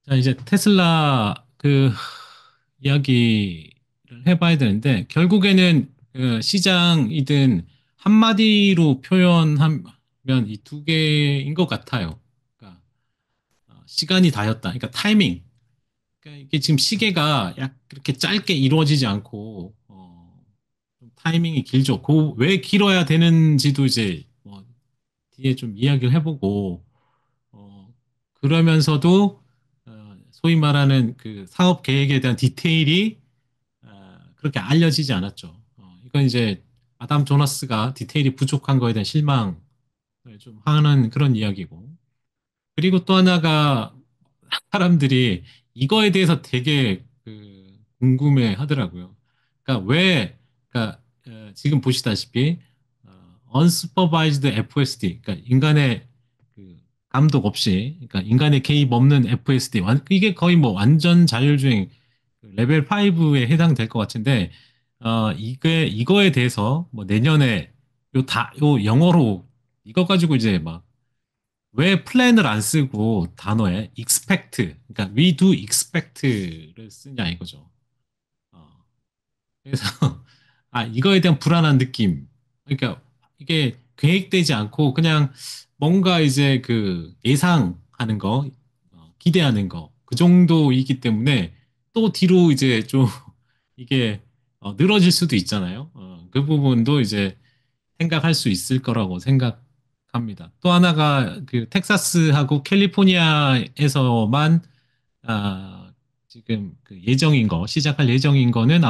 자, 이제 테슬라 이야기를 해봐야 되는데, 결국에는 시장이든 한마디로 표현하면 이 두 개인 것 같아요. 그러니까 시간이 다였다. 그러니까 타이밍. 그러니까 이게 지금 시계가 약 그렇게 짧게 이루어지지 않고, 좀 타이밍이 길죠. 그 왜 길어야 되는지도 이제 뭐 뒤에 좀 이야기를 해보고, 어, 그러면서도 소위 말하는 그 사업 계획에 대한 디테일이 그렇게 알려지지 않았죠. 이건 이제 아담 조나스가 디테일이 부족한 거에 대한 실망을 좀 하는 그런 이야기고. 그리고 또 하나가 사람들이 이거에 대해서 되게 궁금해 하더라고요. 그러니까 그러니까 지금 보시다시피 unsupervised FSD, 그러니까 인간의 그 감독 없이, 그러니까 인간의 개입 없는 FSD, 이게 거의 뭐 완전 자율주행 레벨 5에 해당될 것 같은데, 이거에 대해서 뭐 내년에 요 영어로 이거 가지고 이제 막 왜 플랜을 안 쓰고 단어에 expect, 그러니까 we do expect를 쓰냐 이거죠. 어, 그래서 이거에 대한 불안한 느낌. 그러니까 이게 계획되지 않고 그냥 뭔가 이제 예상하는 거, 기대하는 거, 그 정도이기 때문에 또 뒤로 이제 좀 이게 늘어질 수도 있잖아요. 그 부분도 이제 생각할 수 있을 거라고 생각합니다. 또 하나가 텍사스하고 캘리포니아에서만 아, 지금 시작할 예정인 거는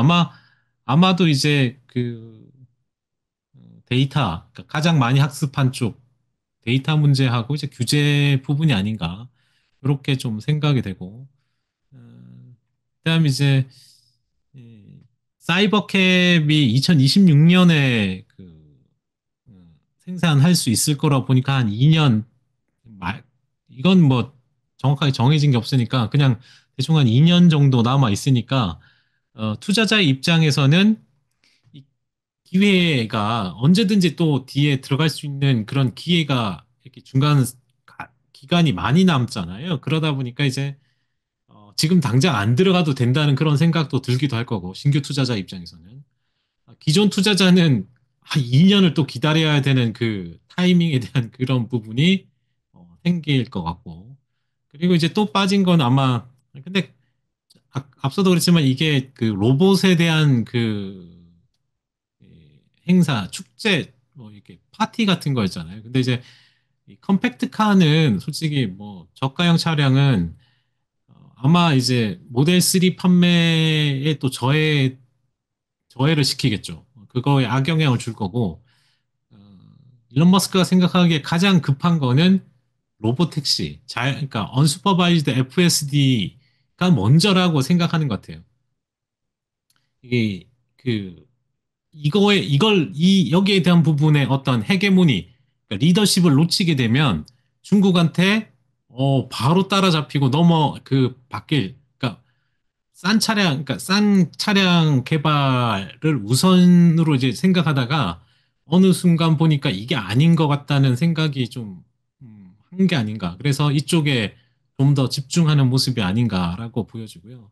아마도 이제 데이터, 그러니까 가장 많이 학습한 쪽 데이터 문제하고 이제 규제 부분이 아닌가, 그렇게 좀 생각이 되고, 그다음에 이제 이 사이버캡이 2026년에 생산할 수 있을 거라 보니까 한 2년 말, 이건 뭐 정확하게 정해진 게 없으니까 그냥 대충 한 2년 정도 남아 있으니까 투자자의 입장에서는 이 기회가 언제든지 또 뒤에 들어갈 수 있는 그런 기회가 이렇게 기간이 많이 남잖아요. 그러다 보니까 이제 지금 당장 안 들어가도 된다는 그런 생각도 들기도 할 거고, 신규 투자자 입장에서는. 기존 투자자는 한 2년을 또 기다려야 되는 그 타이밍에 대한 그런 부분이 생길 것 같고. 그리고 이제 또 빠진 건 아마, 근데 앞서도 그랬지만 이게 로봇에 대한 행사, 축제, 뭐 이렇게 파티 같은 거였잖아요. 근데 이제 이 컴팩트 카는 솔직히 뭐 저가형 차량은 아마 이제 모델 3 판매에 또 저해를 시키겠죠. 그거에 악영향을 줄 거고, 어, 일론 머스크가 생각하기에 가장 급한 거는 로보택시, 그러니까 언슈퍼바이즈드 FSD가 먼저라고 생각하는 것 같아요. 이게 그 여기에 대한 부분의 어떤 헤게모니, 그러니까 리더십을 놓치게 되면 중국한테 바로 따라잡히고 그러니까 그러니까 싼 차량 개발을 우선으로 이제 생각하다가 어느 순간 보니까 이게 아닌 것 같다는 생각이 좀 한 게 아닌가. 그래서 이쪽에 좀 더 집중하는 모습이 아닌가라고 보여지고요.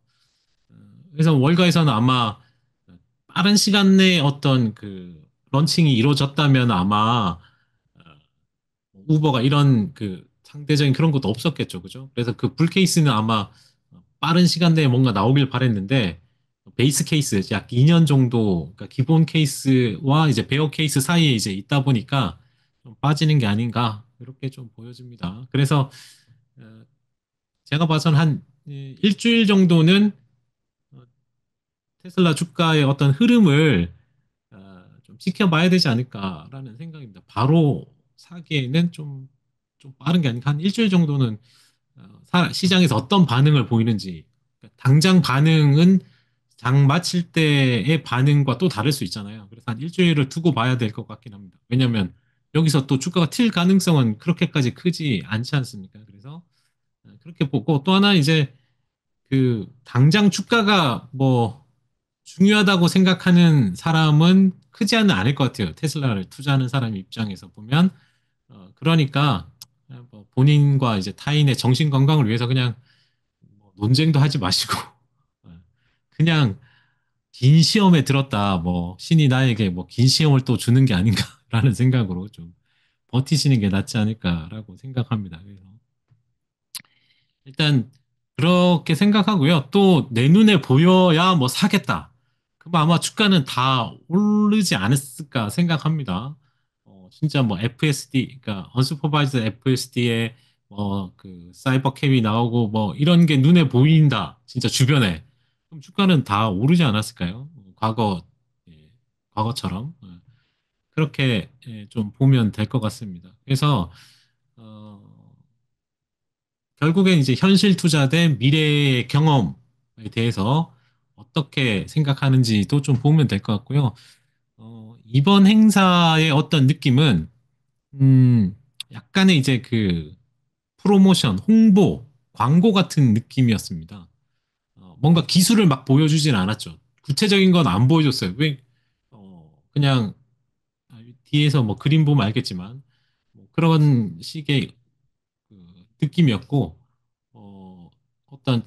그래서 월가에서는 아마 빠른 시간 내에 어떤 런칭이 이루어졌다면 아마 우버가 이런 상대적인 그런 것도 없었겠죠. 그죠? 그래서 그 불 케이스는 아마 빠른 시간 내에 뭔가 나오길 바랬는데, 베이스 케이스 약 2년 정도, 그러니까 기본 케이스와 이제 베어 케이스 사이에 이제 있다 보니까 좀 빠지는 게 아닌가, 이렇게 좀 보여집니다. 그래서 어, 제가 봐선 한 일주일 정도는 어, 테슬라 주가의 어떤 흐름을 좀 지켜봐야 되지 않을까라는 생각입니다. 바로 사기에는 좀 빠른 게 아닌가. 한 일주일 정도는 시장에서 어떤 반응을 보이는지. 그러니까 당장 반응은 장 마칠 때의 반응과 또 다를 수 있잖아요. 그래서 한 일주일을 두고 봐야 될 것 같긴 합니다. 왜냐하면 여기서 또 주가가 튈 가능성은 그렇게까지 크지 않지 않습니까? 그래서 그렇게 보고, 또 하나 이제 당장 주가가 뭐 중요하다고 생각하는 사람은 크지 않을 것 같아요. 테슬라를 투자하는 사람 입장에서 보면. 그러니까 뭐 본인과 이제 타인의 정신 건강을 위해서 그냥 논쟁도 하지 마시고 어, 그냥 긴 시험에 들었다. 뭐 신이 나에게 뭐 긴 시험을 또 주는 게 아닌가라는 생각으로 좀 버티시는 게 낫지 않을까라고 생각합니다. 그래서 일단 그렇게 생각하고요. 또 내 눈에 보여야 뭐 사겠다. 그럼 아마 주가는 다 오르지 않았을까 생각합니다. 진짜 뭐 FSD, 그러니까 언슈퍼바이즈 FSD에 뭐 그 사이버 캠이 나오고 뭐 이런 게 눈에 보인다. 진짜 주변에. 그럼 주가는 다 오르지 않았을까요? 예, 과거처럼. 그렇게 좀 보면 될 것 같습니다. 그래서 어, 결국엔 이제 현실 투자 대 미래의 경험에 대해서 어떻게 생각하는지도 좀 보면 될 것 같고요. 이번 행사의 어떤 느낌은, 약간의 이제 그 프로모션, 홍보, 광고 같은 느낌이었습니다. 뭔가 기술을 막 보여주진 않았죠. 구체적인 건 안 보여줬어요. 왜, 그냥 뒤에서 뭐 그림 보면 알겠지만, 뭐 그런 식의 그 느낌이었고, 어떤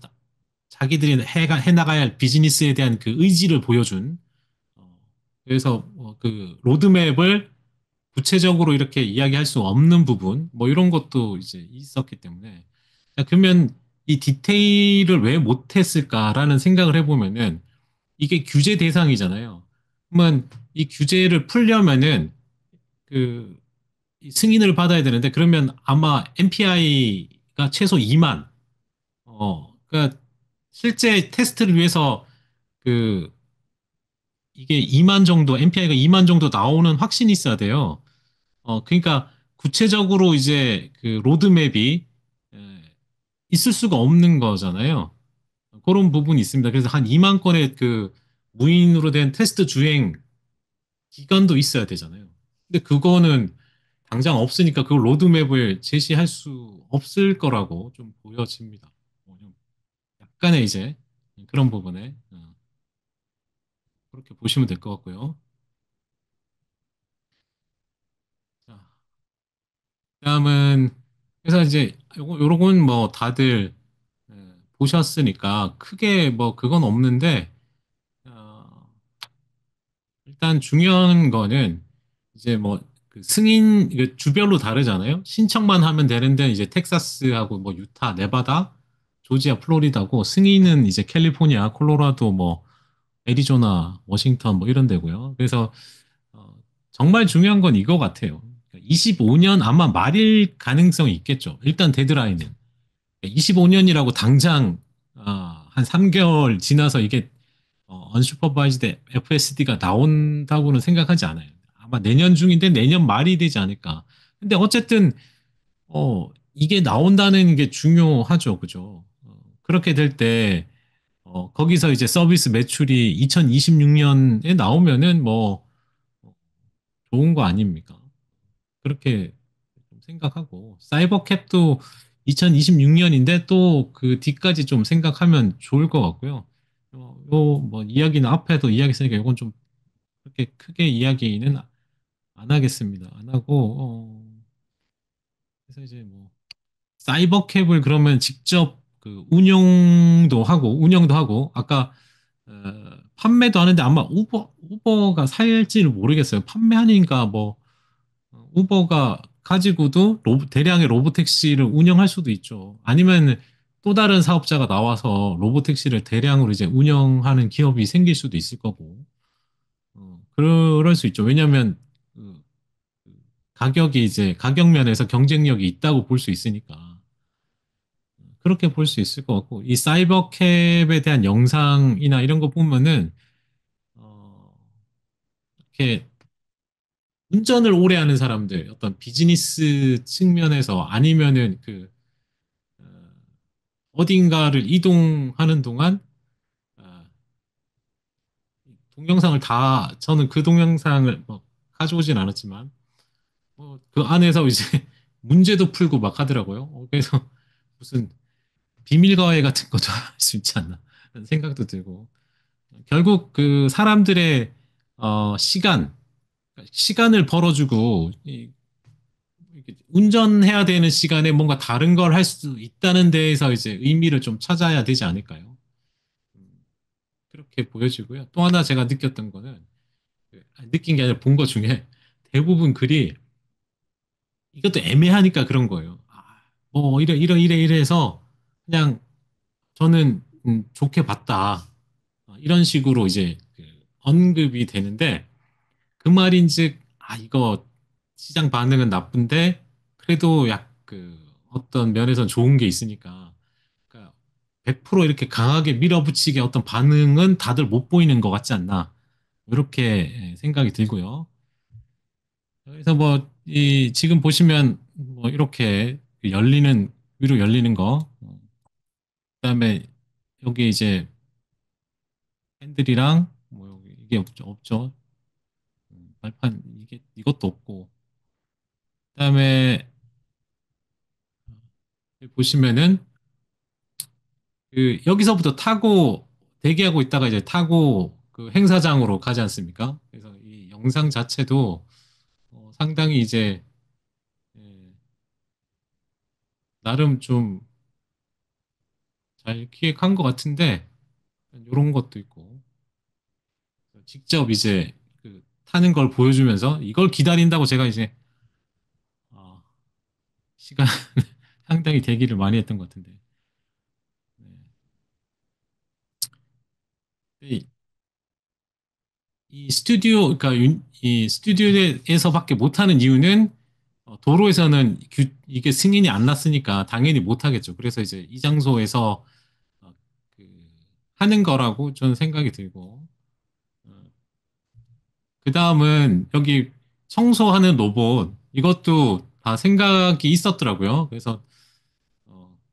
자기들이 해나가야 할 비즈니스에 대한 그 의지를 보여준, 어, 그래서 그 로드맵을 구체적으로 이렇게 이야기할 수 없는 부분, 뭐 이런 것도 이제 있었기 때문에, 자, 그러면 이 디테일을 왜 못했을까라는 생각을 해보면은, 이게 규제 대상이잖아요. 그러면 이 규제를 풀려면은 그 승인을 받아야 되는데, 그러면 아마 MPI가 최소 2만, 그러니까 실제 테스트를 위해서 그 이게 2만 정도, MPI가 2만 정도 나오는 확신이 있어야 돼요. 그러니까 구체적으로 이제 그 로드맵이 에, 있을 수가 없는 거잖아요. 그런 부분이 있습니다. 그래서 한 2만 건의 그 무인으로 된 테스트 주행 기간도 있어야 되잖아요. 근데 그거는 당장 없으니까 그 로드맵을 제시할 수 없을 거라고 좀 보여집니다. 약간의 이제 그런 부분에 그렇게 보시면 될 것 같고요. 자, 다음은 그래서 이제 요런 건 뭐 다들 예, 보셨으니까 크게 뭐 그건 없는데 어, 일단 중요한 거는 이제 뭐그 승인 이게 주별로 다르잖아요. 신청만 하면 되는데 이제 텍사스하고 뭐 유타, 네바다, 조지아, 플로리다고 승인은 이제 캘리포니아, 콜로라도 뭐 애리조나, 워싱턴 뭐 이런 데고요. 그래서 어, 정말 중요한 건 이거 같아요. 25년 아마 말일 가능성이 있겠죠. 일단 데드라인은. 25년이라고 당장 한 3개월 지나서 이게 언슈퍼바이즈드 FSD가 나온다고는 생각하지 않아요. 아마 내년 중인데 내년 말이 되지 않을까. 근데 어쨌든 이게 나온다는 게 중요하죠. 그죠? 그렇게 될 때 거기서 이제 서비스 매출이 2026년에 나오면은 뭐 좋은 거 아닙니까? 그렇게 좀 생각하고 사이버 캡도 2026년인데 또 그 뒤까지 좀 생각하면 좋을 것 같고요. 요뭐 이야기는 앞에도 이야기했으니까 이건 좀 그렇게 크게 이야기는 안 하겠습니다. 안 하고 그래서 이제 뭐 사이버 캡을 그러면 직접 그 운영도 하고 아까 어, 판매도 하는데 아마 우버가 살지를 모르겠어요. 판매하니까 뭐 우버가 가지고도 대량의 로보택시를 운영할 수도 있죠. 아니면 또 다른 사업자가 나와서 로보택시를 대량으로 이제 운영하는 기업이 생길 수도 있을 거고, 그럴 수 있죠. 왜냐하면 그 가격이 이제 가격 면에서 경쟁력이 있다고 볼 수 있으니까 그렇게 볼 수 있을 것 같고, 이 사이버캡에 대한 영상이나 이런 거 보면은 어, 이렇게 운전을 오래 하는 사람들, 어떤 비즈니스 측면에서 아니면은 어, 어딘가를 이동하는 동안 어, 동영상을 다 저는 그 동영상을 뭐 가져오진 않았지만 그 안에서 이제 문제도 풀고 막 하더라고요. 그래서 무슨 비밀과외 같은 것도 할 수 있지 않나 하는 생각도 들고 결국 그 사람들의 시간을 벌어주고 이렇게 운전해야 되는 시간에 뭔가 다른 걸 할 수 있다는 데에서 이제 의미를 좀 찾아야 되지 않을까요? 음, 그렇게 보여지고요. 또 하나 제가 느꼈던 거는 느낀 게 아니라 본 것 중에 대부분 글이 이것도 애매하니까 그런 거예요. 아, 뭐 이래 해서 그냥 저는 좋게 봤다. 이런 식으로 이제 그 언급이 되는데 그 말인즉 이거 시장 반응은 나쁜데 그래도 약 그 어떤 면에선 좋은 게 있으니까 그러니까 100% 이렇게 강하게 밀어붙이게 어떤 반응은 다들 못 보이는 것 같지 않나 이렇게 생각이 들고요. 그래서 뭐 이 지금 보시면 뭐 이렇게 열리는 위로 열리는 거 그다음에 여기 이제 핸들이랑 뭐 여기 이게 없죠. 발판 이게 이것도 없고 그다음에 보시면은 그 여기서부터 타고 대기하고 있다가 이제 타고 그 행사장으로 가지 않습니까? 그래서 이 영상 자체도 상당히 이제 예, 나름 좀 잘 기획한 것 같은데 이런 것도 있고 직접 이제 그 타는 걸 보여주면서 이걸 기다린다고 제가 이제 어, 시간 상당히 대기를 많이 했던 것 같은데 네. 이 스튜디오, 그러니까 이 스튜디오에서밖에 못하는 이유는 도로에서는 이게 승인이 안 났으니까 당연히 못하겠죠. 그래서 이제 이 장소에서 어, 그 하는 거라고 저는 생각이 들고 그 다음은 여기 청소하는 로봇 이것도 다 생각이 있었더라고요. 그래서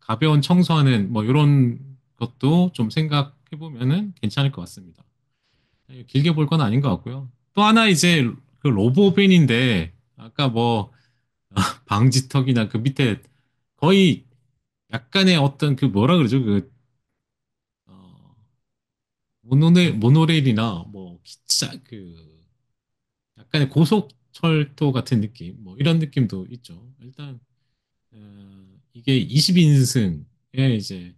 가벼운 청소하는 뭐 이런 것도 좀 생각해 보면은 괜찮을 것 같습니다. 길게 볼 건 아닌 것 같고요. 또 하나 이제 그 로보벤인데 아까 뭐 방지턱이나 그 밑에 거의 약간의 어떤 그 뭐라 그러죠? 그 어, 모노레일이나 뭐 기차 그 약간의 고속철도 같은 느낌 뭐 이런 느낌도 있죠. 일단 이게 20인승의 이제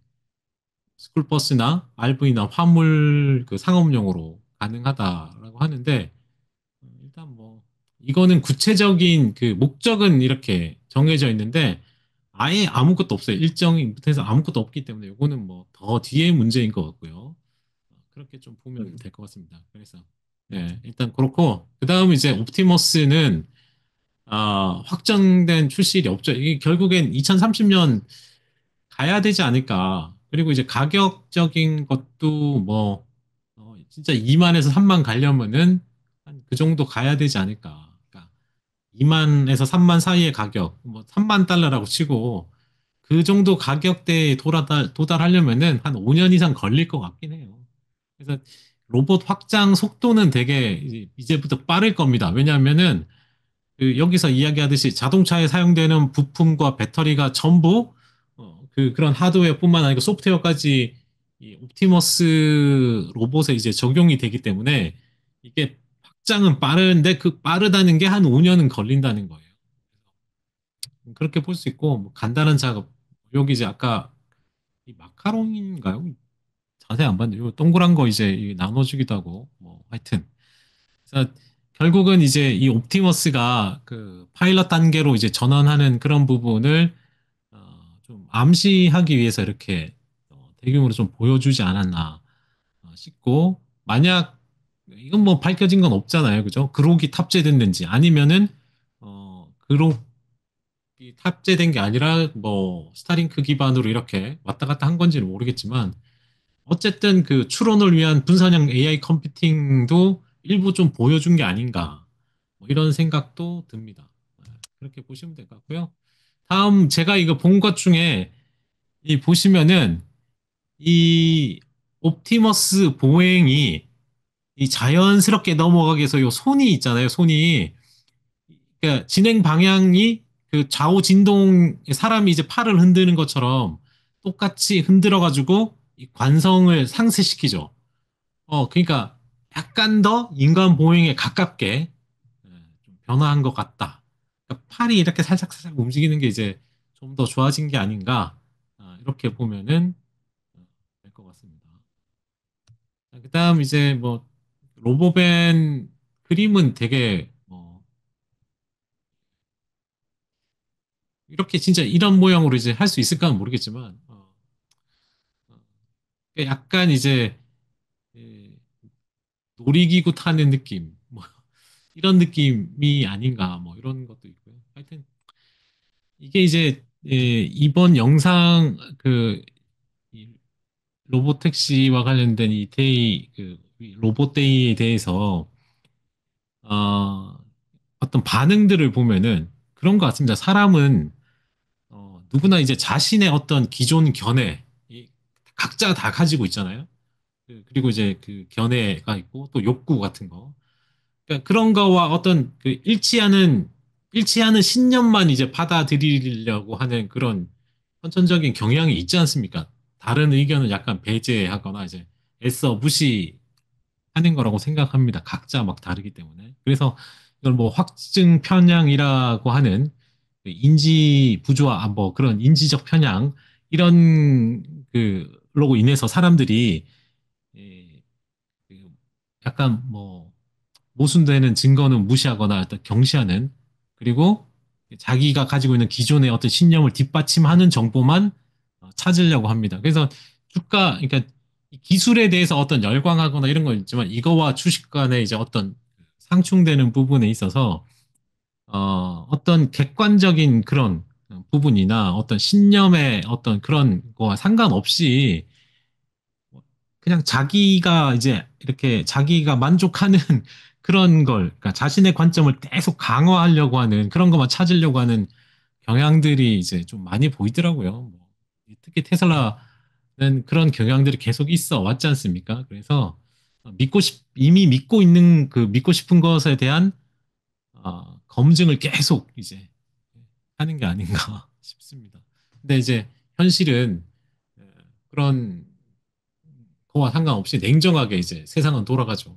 스쿨버스나 RV나 화물 그 상업용으로 가능하다라고 하는데 일단 뭐 이거는 구체적인 그 목적은 이렇게 정해져 있는데 아예 아무것도 없어요. 일정부터 해서 아무것도 없기 때문에 이거는 뭐 더 뒤에 문제인 것 같고요. 그렇게 좀 보면 될 것 같습니다. 그래서 일단 그렇고 그다음 이제 옵티머스는 확정된 출시일이 없죠. 이게 결국엔 2030년 가야 되지 않을까. 그리고 이제 가격적인 것도 뭐 진짜 2만에서 3만 가려면은 한 그 정도 가야 되지 않을까. 그러니까 2만에서 3만 사이의 가격, 뭐 3만 달러라고 치고 그 정도 가격대에 도달하려면은 한 5년 이상 걸릴 것 같긴 해요. 그래서 로봇 확장 속도는 되게 이제부터 빠를 겁니다. 왜냐하면은 그 여기서 이야기하듯이 자동차에 사용되는 부품과 배터리가 전부 그런 하드웨어뿐만 아니고 소프트웨어까지 이 옵티머스 로봇에 이제 적용이 되기 때문에 이게 확장은 빠른데 그 빠르다는 게 한 5년은 걸린다는 거예요. 그렇게 볼 수 있고 뭐 간단한 작업 여기 이제 아까 이 마카롱인가요? 자세히 안 봤는데 요 동그란 거 이제 나눠주기도 하고 뭐 하여튼 그래서 결국은 이제 이 옵티머스가 그 파일럿 단계로 이제 전환하는 그런 부분을 좀 암시하기 위해서 이렇게 대규모로 좀 보여주지 않았나 싶고 만약 이건 뭐 밝혀진 건 없잖아요, 그죠? 그록이 탑재됐는지 아니면은 그록이 탑재된 게 아니라 뭐 스타링크 기반으로 이렇게 왔다 갔다 한 건지는 모르겠지만 어쨌든 그 추론을 위한 분산형 AI 컴퓨팅도 일부 좀 보여준 게 아닌가 뭐 이런 생각도 듭니다. 그렇게 보시면 될 것 같고요. 다음 제가 이거 본 것 중에 이 보시면은 이 옵티머스 보행이 이 자연스럽게 넘어가게 해서 요 손이 있잖아요. 손이 그러니까 진행 방향이 그 좌우 진동 사람이 이제 팔을 흔드는 것처럼 똑같이 흔들어 가지고 이 관성을 상쇄시키죠. 그러니까 약간 더 인간 보행에 가깝게 좀 변화한 것 같다. 그러니까 팔이 이렇게 살짝살짝 움직이는 게 이제 좀 더 좋아진 게 아닌가. 이렇게 보면은 될 것 같습니다. 그다음 이제 뭐 로보밴 그림은 되게 뭐 이렇게 진짜 이런 모양으로 이제 할 수 있을까는 모르겠지만 어, 약간 이제 예, 놀이기구 타는 느낌 뭐 이런 느낌이 아닌가 뭐 이런 것도 있고요. 하여튼 이게 이제 이번 영상 이 로보택시와 관련된 이 데이 로봇 데이에 대해서 어, 어떤 반응들을 보면은 그런 것 같습니다. 사람은 누구나 이제 자신의 어떤 기존 견해 각자 다 가지고 있잖아요. 그리고 이제 그 견해가 있고 또 욕구 같은 거. 그러니까 그런 거와 어떤 일치하는 신념만 이제 받아들이려고 하는 그런 선천적인 경향이 있지 않습니까? 다른 의견은 약간 배제하거나 이제 애써 무시하는 거라고 생각합니다. 각자 막 다르기 때문에. 그래서 이걸 뭐 확증 편향이라고 하는 그 인지 부조화, 뭐 그런 인지적 편향 이런 그로고 인해서 사람들이 예, 그 약간 뭐 모순되는 증거는 무시하거나 어떤 경시하는 그리고 자기가 가지고 있는 기존의 어떤 신념을 뒷받침하는 정보만 찾으려고 합니다. 그래서 그러니까 이 기술에 대해서 어떤 열광하거나 이런 건 있지만 이거와 주식 간의 이제 어떤 상충되는 부분에 있어서 어떤 객관적인 그런 부분이나 어떤 신념의 어떤 그런 거와 상관없이 그냥 자기가 이제 이렇게 자기가 만족하는 그런 걸, 그러니까 자신의 관점을 계속 강화하려고 하는 그런 것만 찾으려고 하는 경향들이 이제 좀 많이 보이더라고요. 뭐, 특히 테슬라는 그런 경향들이 계속 있어 왔지 않습니까? 그래서 이미 믿고 싶은 것에 대한 검증을 계속 이제 하는 게 아닌가 싶습니다. 근데 이제 현실은 어, 그런 거와 상관없이 냉정하게 이제 세상은 돌아가죠.